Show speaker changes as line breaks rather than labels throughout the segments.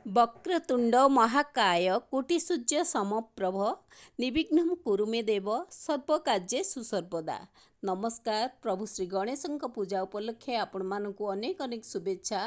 वक्रतुंड महाकाय कोटिसूर्य समप्रभ निर्विघ्नं कुरु मे देव सर्वकार्ये सुसर्वदा। नमस्कार। प्रभु श्री गणेशଙ୍କ पूजा उपलक्षे आपण मानकु अनेक अनेक शुभेच्छा।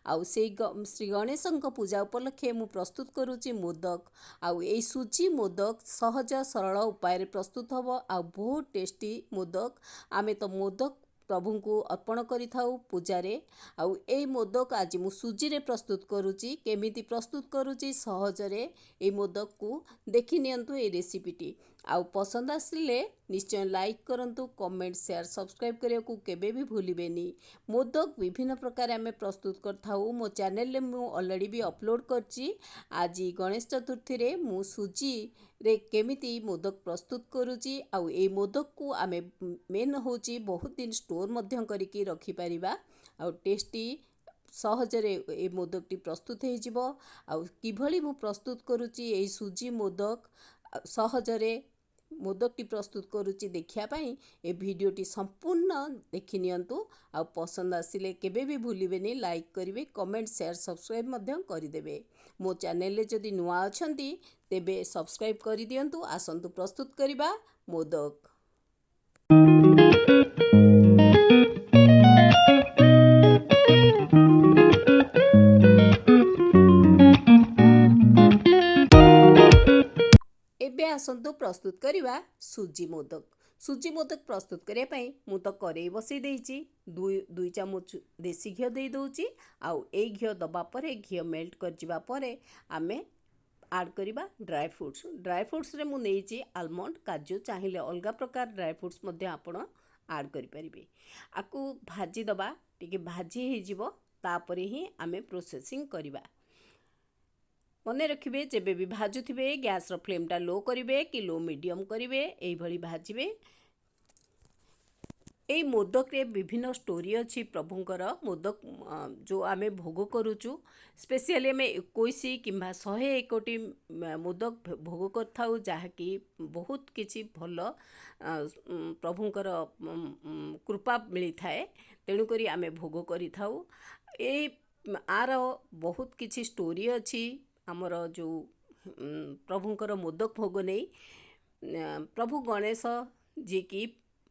आउ से श्री गणेशଙ୍କ पूजा उपलक्षे मु प्रस्तुत करूची मोदक। आउ ए सुजी मोदक सहज सरल उपाय प्रस्तुत हबो। आउ बहुत टेस्टी मोदक। आमे तो मोदक प्रभु को अर्पण करिथाउ पूजारे। आउ ए मोदक आज मु सुजी रे प्रस्तुत करूची। केमिति प्रस्तुत करूची सहजरे ए मोदक को देखि नियंतु ए रेसिपीटी। आउ पसंद आसिले निश्चय लाइक करंतु, कमेंट शेयर सब्सक्राइब करिया को केबे भी भूलिबेनी। मोदक विभिन्न प्रकार आमे प्रस्तुत करथाउ। मो चैनल रे मु ऑलरेडी भी अपलोड करची। आज गणेश चतुर्थी रे मु सुजी रे केमिति मोदक प्रस्तुत करूची। आउ ए मोदक को आमे मेन होची बहुत दिन स्टोर मध्य करिकी रखि परिबा। आउ टेस्टी सहजरे ए मोदकटी प्रस्तुत हो जिवो। आउ किभली मु प्रस्तुत करूची ए सुजी मोदक सहजरे मोदकटी प्रस्तुत करूची देखिया पाई ए भिडियोटी संपूर्ण देखि नियंतु। आउ पसंद आसिले केबे भी भूलिबेनी, लाइक करिवे, कमेंट शेयर सब्सक्राइब मध्य करिदेबे। मो चैनल रे जदि नुआ अछंती तेबे सब्सक्राइब करि दियंतु। आसंतु प्रस्तुत करिबा मोदक। एबे आसंतु प्रस्तुत करिबा सुजी मोदक। सुजी मोदक प्रस्तुत करिया पई मु तो करेई बसई देइची। दुई चामच देसी घी दे दउची। आउ ए घी दबा परे घी मेल्ट कर जिबा परे आमे ऐड करिबा ड्राई फ्रूट्स। ड्राई फ्रूट्स रे मु नेइची आलमंड, काजू, चाहिले अलगा प्रकार ड्राई फ्रूट्स मध्ये आपण ऐड करि परिबे। आकु भाजी दबा, टिके भाजी हे जिवो तापरे ही आमे प्रोसेसिंग करिबा। मने रखिबे जेबे भी भाजुथिबे गैस रो फ्लेमटा लो करिबे कि लो मीडियम करिबे, एई भली भाजिबे। एई मोदक रे विभिन्न स्टोरी अछि प्रभुंकर। मोदक जो आमे भोग करूचु स्पेशली आमे 21 किंबा 101 मोदक भोग करथाउ, जहाँकि बहुत किछि भल प्रभुंकर कृपा मिली थाए। तेणु करी आमे भोग करिथाउ। ए आर बहुत किछि स्टोरी अछि आमर जो प्रभुंकर मोदक भोग नहीं। प्रभु गणेश जी की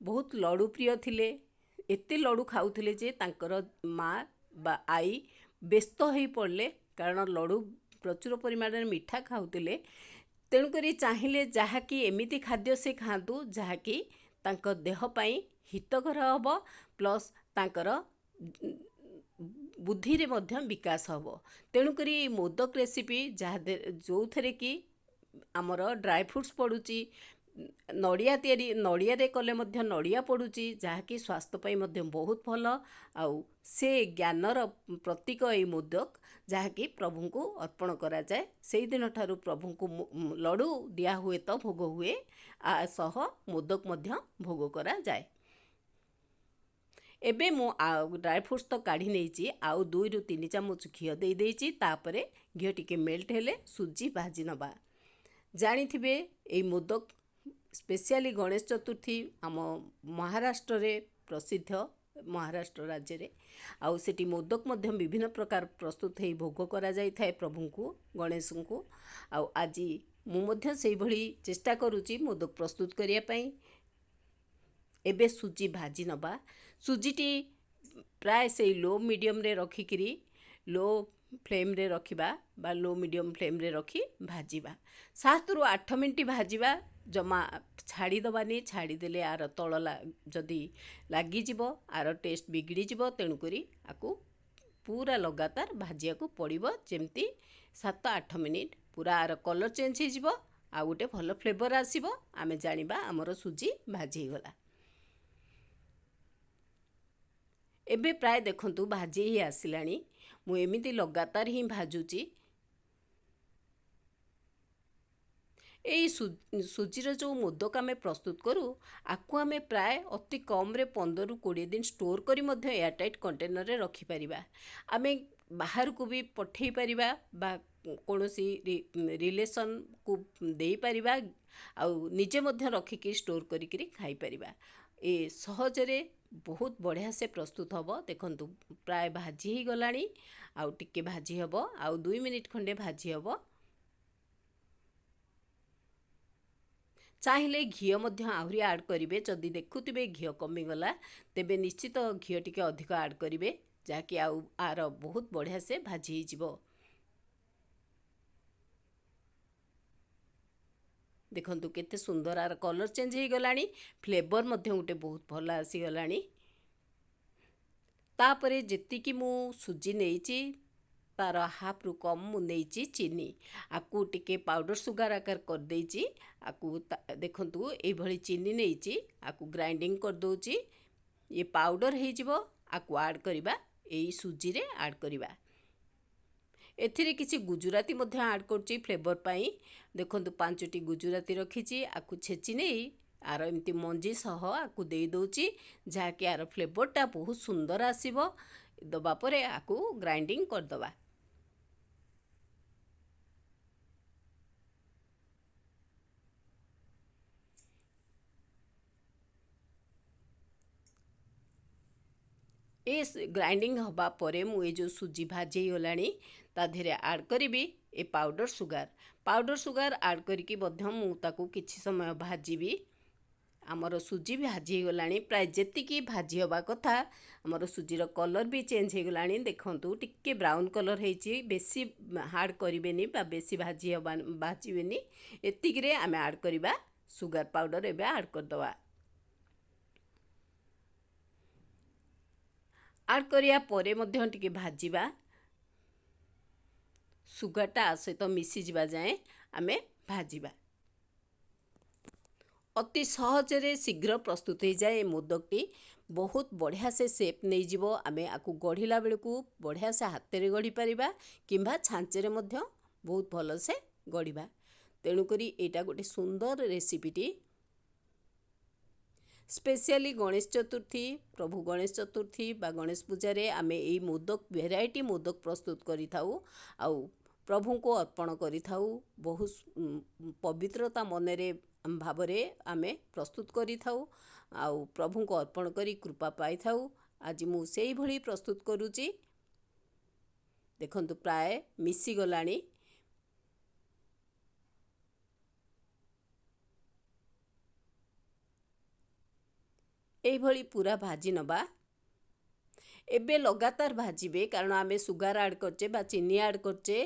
बहुत लडू प्रिय थिले। एते लडू खाउथिले जे तांकर माँ बा आई व्यस्त हो पड़ले, कारण लडू प्रचुर परिमाण में मीठा खाउथिले। तेणुकरी चाहिए जहाँकि एमिति खाद्य से खातु जहाँकि तांकर देह पाई हितकर हब, प्लस तांकर बुद्धि रे मध्य विकास हब। तेणुकरी मोदक रेसिपी जो थे कि आमर ड्राई फ्रूट्स पड़ुची, नड़िया तैयारी नड़िया रे कले मध्य नड़िया पड़ुची, जहाँकि स्वास्थ्य पाई मध्य बहुत भल। आउ से ज्ञानर प्रतीक ए मोदक, जहाँकि प्रभु को अर्पण करा जाए। से दिन ठारू प्रभु को लडू दिया हुए तो भोग हुए, आ सह मोदक मध्य भोग करा जाए। एबे मु ड्राई फ्रूट्स तो काढ़ी नेइची। आउ 2 ରୁ 3 चामच घी दे देइची। तापरे घी टिके मेल्ट हेले सुजी भाजी नबा। जानिथिबे ए मोदक स्पेशली गणेश चतुर्थी आम महाराष्ट्र रे प्रसिद्ध, महाराष्ट्र राज्य रे। आउ सेटी मोदक मध्य विभिन्न प्रकार प्रस्तुत हे भोग करा जाई थाए प्रभु को, गणेश को। आउ आजी मु मध्य सेई भली चेष्टा करूची मोदक प्रस्तुत करिया पई। एबे सुजी भाजी नबा। सुजीटी प्राय से लो मीडियम रे रखिकिरी, लो फ्लेम रे रखिबा बा लो मीडियम फ्लेम रे रखी भाजिबा। 7 ରୁ 8 मिनट भाजिबा, जमा छाड़ी दबानी। छाड़ी देले आर तळ जदि लागी जिवो आर टेस्ट बिगड़ी जिवो। तेणु करी आकु पूरा लगातार भाजिया को पड़िबो, जेमती 7-8 मिनिट पूरा आर कलर चेंज हो जिवो। आ गोटे भल फ्लेवर आसीबो। आमे जानिबा हमर सुजी भाजी गला। एबे प्राय देखंतु भाजी ही आसिलानी। मु एमिति लगातार ही भाजुची। एई सुजीर जो मोदक आमे प्रस्तुत करू, आकु आमे प्राय अति कम रे 15 ରୁ 20 दिन स्टोर करी मध्य एयरटाइट कंटेनर रे रखि परिबा। आमे बाहर को भी पठेई परिबा बा कोनोसी रिलेशन को देई परिबा। आउ निजे मध्य रखिकी स्टोर करिकी खाई परिबा। ए सहजरे बहुत बढ़िया से प्रस्तुत हम। देखु प्राय भाजी ही गलानी, आउ टिके भाजी हम, आउ 2 मिनिट खंडे भाजी हम। चाहिए घी आहरी आड करेंगे। जदि देखुवे घी कमीगला तेबे निश्चित घी टिके अधिक आड करेंगे, जहाँकि आर बहुत बढ़िया से भाजी हो। देखंतु केते सुंदर आर कलर चेंज हो गलानी, फ्लेवर मध्य गोटे बहुत भल आसीगलानी। तापरे जेतिकी मु सुजी नेइची तार हाफ रु कम मु नेइची चीनी, आकु टिके पाउडर सुगार आकार कर देइची। आकु देखंतु ए भली चीनी नेइची, आकु ग्राइंडिंग कर दोची। ये पाउडर हे जिवो, आकु ऐड करिबा, एई सुजी रे ऐड करिबा। एथिरे किछि गुजराती मध्य ऐड करछि फ्लेवर पाई। देखंतु 5टी गुजराती रखिछि, आकु छेची नेई आर एमती मंजी सह आकु देई दोची, जहाँकि आर फ्लेवरटा बहुत सुंदर आसीबो। दबा परे आकु ग्राइंडिंग कर दबा। ए ग्राइंडिंग हवा परे मु ए जो सुजी भाजी गलानी ता धेरे ऐड करिबी ए पाउडर सुगार ऐड करिकी मध्य मु ताकू किछि समय भाजीबी। आमर सुजी भाजी गलानी, प्राय जेतिकी भाजी हवा कथा आमर सुजीर कलर भी चेंज हो गलानी। देखंतु टिके ब्राउन कलर हेची, बेसी हार्ड करिवेनी बा बेसी भाजी हवा भाजीवेनी। एतिकिरे आमे ऐड करिबा सुगार पाउडर। एबे ऐड कर दवा। ऐड करिया परे मध्य टिके भाजीबा, सुगारटा सहित मिसी जिबा जाए आमे भाजीबा। अति सहजरे शीघ्र प्रस्तुत हो जाए मोदकटी। बहुत बढ़िया से सेप नहीं जीवो। आमे आकु गढ़िला बेलकु बढ़िया से हाथ गढ़ी पारिबा, किंबा छांचरे मध्य बहुत भल से गढ़िबा। तेणुकरी एटा गोटे सुंदर रेसिपीटी। स्पेशली गणेश चतुर्थी, प्रभु गणेश चतुर्थी बा गणेश पूजा रे आमे एई मोदक भेराइटी मोदक प्रस्तुत करि थाउ, आउ प्रभु को अर्पण करि थाउ। बहुत पवित्रता मनरे भावरे आमे प्रस्तुत करि थाउ, आउ प्रभु को अर्पण करी कृपा पाई थाउ। आज मु सेई भली प्रस्तुत करूची। देखंतु प्राय मिसी गलानी। एई भली पूरा भाजी नबा। एबे लगातार भाजीबे, कारण आमे सुगार ऐड करचे बा चीनी ऐड करचे,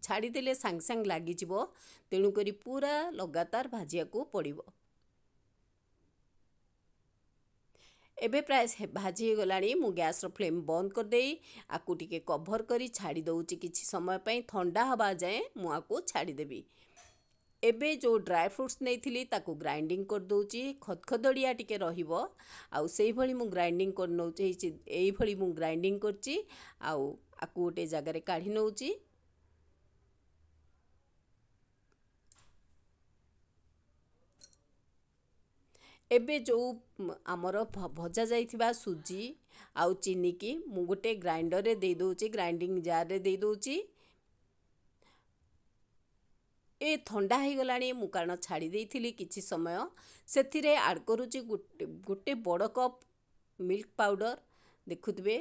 छाड़ी देले सांग सांग लागी जिवो। तेणु करी पूरा लगातार भाजिया को पड़िबो। एबे प्राय भाजी गलानी। मु गैस रो फ्लेम बंद कर देई आकु टिके कवर करी छाड़ी दउची किछि समय पई। ठंडा हवा जाए मु आकु छाड़ी देबी। एबे जो ड्राई फ्रूट्स नहीं थिली ताकू ग्राइंडिंग कर दोची, खदखदड़िया टिके रहिबो। आउ सेई भली मु ग्राइंडिंग कर नउची, एई भली मु ग्राइंडिंग करची। आउ आकु गोटे जगार काढ़ी नउची। एबे जो आमर भजा जाइथिबा सुजी आउ चीनी की मु गोटे ग्राइंडर रे दे दोची, ग्राइंडिंग जार रे दे दोची। ए ठंडा हो गलानी, मु कारण छाड़ी देइथिली किछि समय। सेथिरे ऐड करूची गोटे बड़ कप मिल्क पाउडर। देखुतबे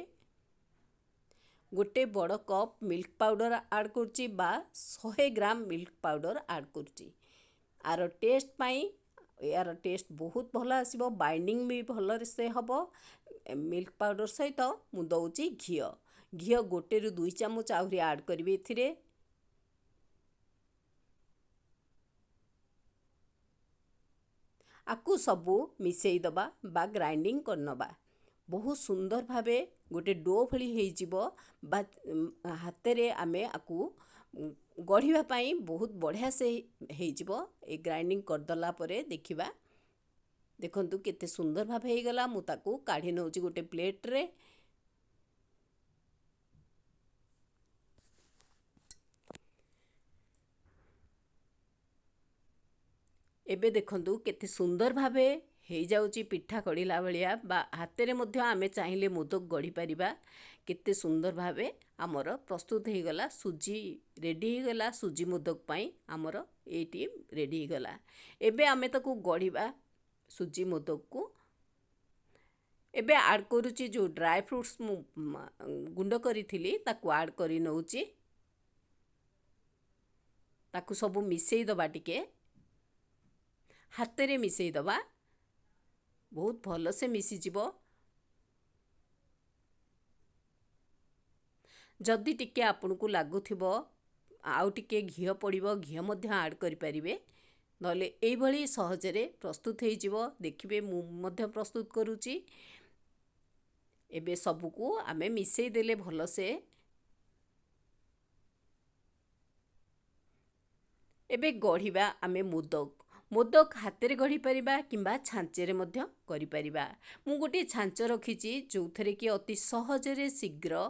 गोटे बड़ कप मिल्क पाउडर ऐड करूची, बा 100 ग्राम मिल्क पाउडर ऐड करूची। आर टेस्ट पाई यार टेस्ट बहुत भल आसीबो, बाइंडिंग भी भल से हबो। मिल्क पाउडर सहित मु दउची घी। घी गोटे रु 2 चामच आहरी ऐड करिवे एथिरे। आकु सबू मिसेई दबा बा ग्राइंडिंग करनबा। बहुत सुंदर भावे गोटे डो भली हेजिबो, बा हाथे आमे आकु गढ़िबा पाई बहुत बढ़िया से हेजिबो। ए ग्राइंडिंग करदला परे देखिबा। देखंतु केते सुंदर भावे हे गला। मु ताकू काढ़ी नउची गोटे प्लेट रे। एबे देखंतु केते सुंदर भावे हे जाउची पिठा कड़िला भलिया, बा हाथे रे मध्य आमे चाहिले मोदक गढ़ी पारिबा। केते सुंदर भावे आमर प्रस्तुत हे गला। सुजी रेडी हे गला। सुजी मोदक पाई आमर एटी रेडी हे गला। एबे आमे ताकू गढ़िबा सुजी मोदक को। ଏବେ ଆଡ଼ କରୁଛି ଯେଉଁ ଡ୍ରାଏ ଫ୍ରୁଟ୍स ମୁଁ ଗୁଣ୍ଡ କରିଥିଲି ତାକୁ ଆଡ଼ କରି ନେଉଛି। ତାକୁ ସବୁ ମିଶେଇ ଦେବା, ଟିକେ ହାତରେ ମିଶେଇ ଦେବା, ବହୁତ ଭଲସେ ମିଶିଯିବ। ଯଦି ଟିକେ ଆପଣଙ୍କୁ ଲାଗୁଥିବ ଆଉ ଟିକେ ଘିଅ ପଡ଼ିବ, ଘିଅ ମଧ୍ୟ ଆଡ଼ କରିପାରିବେ। ନହେଲେ ଏଇଭଳି ସହଜରେ ପ୍ରସ୍ତୁତ ହେଇଯିବ। ଦେଖିବେ ମୁଁ ମଧ୍ୟ ପ୍ରସ୍ତୁତ କରୁଛି। ଏବେ ସବୁକୁ ଆମେ ମିଶେଇ ଦେଲେ ଭଲସେ। ଏବେ ଗଢ଼ିବା ଆମେ ମୋଦକ ହାତରେ ଗଢ଼ି ପାରିବା କିମ୍ବା ଛାଞ୍ଚରେ ମଧ୍ୟ କରିପାରିବା। ମୁଁ ଗୋଟିଏ ଛାଞ୍ଚ ରଖିଛି ଯେଉଁଥିରେ କି ଅତି ସହଜରେ ଶୀଘ୍ର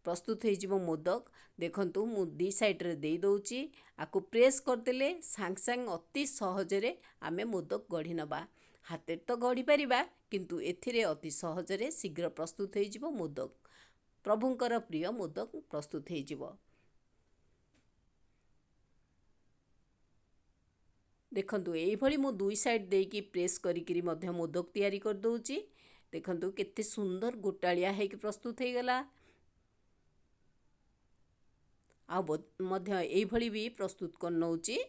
ପ୍ରସ୍ତୁତ ହେଇଯିବ ମୋଦକ। ଦେଖନ୍ତୁ ମୁଁ ଦୁଇ ସାଇଡ଼୍ରେ ଦେଇ ଦେଉଛି। ଆକୁ ପ୍ରେସ୍ କରିଦେଲେ ସାଙ୍ଗେ ସାଙ୍ଗେ ଅତି ସହଜରେ ଆମେ ମୋଦକ ଗଢ଼ି ନେବା। ହାତରେ ତ ଗଢ଼ି ପାରିବା, କିନ୍ତୁ ଏଥିରେ ଅତି ସହଜରେ ଶୀଘ୍ର ପ୍ରସ୍ତୁତ ହେଇଯିବ ମୋଦକ। ପ୍ରଭୁଙ୍କର ପ୍ରିୟ ମୋଦକ ପ୍ରସ୍ତୁତ ହେଇଯିବ। ଦେଖନ୍ତୁ ଏଇଭଳି ମୁଁ ଦୁଇ ସାଇଡ଼୍ ଦେଇକି ପ୍ରେସ୍ କରିକିରି ମଧ୍ୟ ମୋଦକ ତିଆରି କରିଦେଉଛି। ଦେଖନ୍ତୁ କେତେ ସୁନ୍ଦର ଗୋଟାଳିଆ ହେଇକି ପ୍ରସ୍ତୁତ ହେଇଗଲା। ଆଉ ମଧ୍ୟ ଏଇଭଳି ବି ପ୍ରସ୍ତୁତ କରି ନେଉଛି।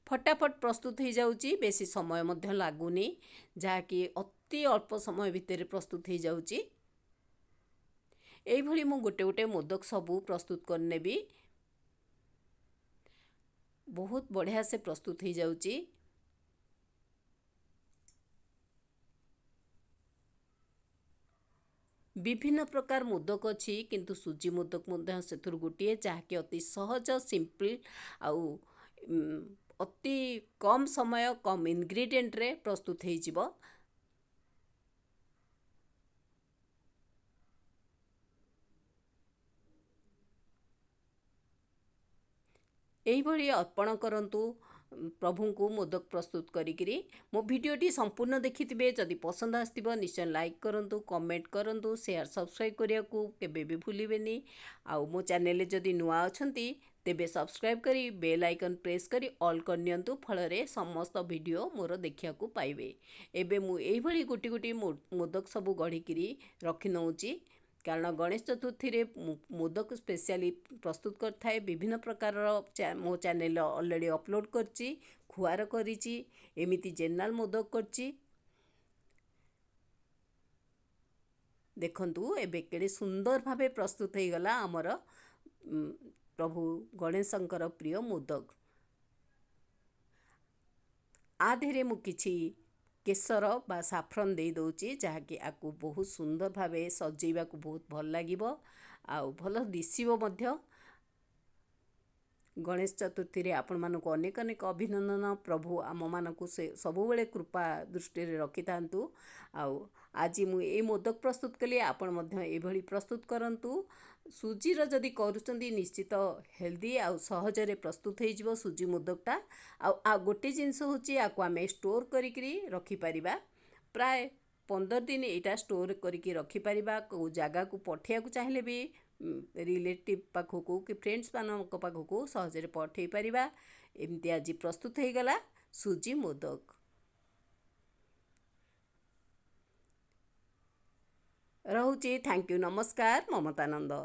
ଫଟାଫଟ ପ୍ରସ୍ତୁତ ହେଇଯାଉଛି, ବେଶୀ ସମୟ ମଧ୍ୟ ଲାଗୁନି, ଯାହାକି ଅତି ଅଳ୍ପ ସମୟ ଭିତରେ ପ୍ରସ୍ତୁତ ହେଇଯାଉଛି। ଏଇଭଳି ମୁଁ ଗୋଟେ ଗୋଟେ ମୋଦକ ସବୁ ପ୍ରସ୍ତୁତ କରିନେବି। ବହୁତ ବଢ଼ିଆ ସେ ପ୍ରସ୍ତୁତ ହେଇଯାଉଛି। ବିଭିନ୍ନ ପ୍ରକାର ମୋଦକ ଅଛି, କିନ୍ତୁ ସୁଜି ମୋଦକ ମଧ୍ୟ ସେଥିରୁ ଗୋଟିଏ, ଯାହାକି ଅତି ସହଜ, ସିମ୍ପଲ୍ ଆଉ ଅତି କମ୍ ସମୟ, କମ୍ ଇନଗ୍ରିଡ଼ିଏଣ୍ଟରେ ପ୍ରସ୍ତୁତ ହେଇଯିବ। ଏଇଭଳି ଅର୍ପଣ କରନ୍ତୁ ପ୍ରଭୁଙ୍କୁ ମୋଦକ ପ୍ରସ୍ତୁତ କରିକିରି। ମୋ ଭିଡ଼ିଓଟି ସମ୍ପୂର୍ଣ୍ଣ ଦେଖିଥିବେ। ଯଦି ପସନ୍ଦ ଆସିଥିବ ନିଶ୍ଚୟ ଲାଇକ୍ କରନ୍ତୁ, କମେଣ୍ଟ କରନ୍ତୁ, ସେୟାର ସବସ୍କ୍ରାଇବ୍ କରିବାକୁ କେବେ ବି ଭୁଲିବେନି। ଆଉ ମୋ ଚ୍ୟାନେଲରେ ଯଦି ନୂଆ ଅଛନ୍ତି ତେବେ ସବସ୍କ୍ରାଇବ୍ କରି ବେଲ୍ ଆଇକନ୍ ପ୍ରେସ୍ କରି ଅଲ୍ କରିନିଅନ୍ତୁ। ଫଳରେ ସମସ୍ତ ଭିଡ଼ିଓ ମୋର ଦେଖିବାକୁ ପାଇବେ। ଏବେ ମୁଁ ଏଇଭଳି ଗୋଟି ଗୋଟି ମୋଦକ ସବୁ ଗଢ଼ିକିରି ରଖି ନେଉଛି, କାରଣ ଗଣେଶ ଚତୁର୍ଥୀରେ ମୋଦକ ସ୍ପେଶିଆଲି ପ୍ରସ୍ତୁତ କରିଥାଏ। ବିଭିନ୍ନ ପ୍ରକାରର ମୋ ଚ୍ୟାନେଲରେ ଅଲରେଡ଼ି ଅପଲୋଡ଼ କରିଛି। ଖୁଆର କରିଛି, ଏମିତି ଜେନେରାଲ ମୋଦକ କରିଛି। ଦେଖନ୍ତୁ ଏବେ କେଡ଼େ ସୁନ୍ଦର ଭାବେ ପ୍ରସ୍ତୁତ ହେଇଗଲା ଆମର ପ୍ରଭୁ ଗଣେଶଙ୍କର ପ୍ରିୟ ମୋଦକ। ଆ ଦେହରେ ମୁଁ କିଛି କେଶର ବା ସାଫ୍ରନ୍ ଦେଇ ଦେଉଛି, ଯାହାକି ଆକୁ ବହୁତ ସୁନ୍ଦର ଭାବେ ସଜେଇବାକୁ ବହୁତ ଭଲ ଲାଗିବ ଆଉ ଭଲ ଦିଶିବ ମଧ୍ୟ। ଗଣେଶ ଚତୁର୍ଥୀରେ ଆପଣମାନଙ୍କୁ ଅନେକ ଅନେକ ଅଭିନନ୍ଦନ। ପ୍ରଭୁ ଆମମାନଙ୍କୁ ସେ ସବୁବେଳେ କୃପା ଦୃଷ୍ଟିରେ ରଖିଥାନ୍ତୁ। ଆଉ ଆଜି ମୁଁ ଏଇ ମୋଦକ ପ୍ରସ୍ତୁତ କଲି, ଆପଣ ମଧ୍ୟ ଏଇଭଳି ପ୍ରସ୍ତୁତ କରନ୍ତୁ। ସୁଜିର ଯଦି କରୁଛନ୍ତି ନିଶ୍ଚିତ ହେଲ୍ଦି ଆଉ ସହଜରେ ପ୍ରସ୍ତୁତ ହେଇଯିବ ସୁଜି ମୋଦକଟା। ଆଉ ଗୋଟେ ଜିନିଷ ହେଉଛି, ଆକୁ ଆମେ ଷ୍ଟୋର୍ କରିକିରି ରଖିପାରିବା। ପ୍ରାୟ 15 ଦିନ ଏଇଟା ଷ୍ଟୋର୍ କରିକି ରଖିପାରିବା। କେଉଁ ଜାଗାକୁ ପଠାଇବାକୁ ଚାହିଁଲେ ବି ରିଲେଟିଭ୍ ପାଖକୁ କି ଫ୍ରେଣ୍ଡସ୍ମାନଙ୍କ ପାଖକୁ ସହଜରେ ପଠାଇ ପାରିବା। ଏମିତି ଆଜି ପ୍ରସ୍ତୁତ ହେଇଗଲା ସୁଜି ମୋଦକ। ରହୁଛି। ଥ୍ୟାଙ୍କ ୟୁ, ନମସ୍କାର, ମମତାନନ୍ଦ।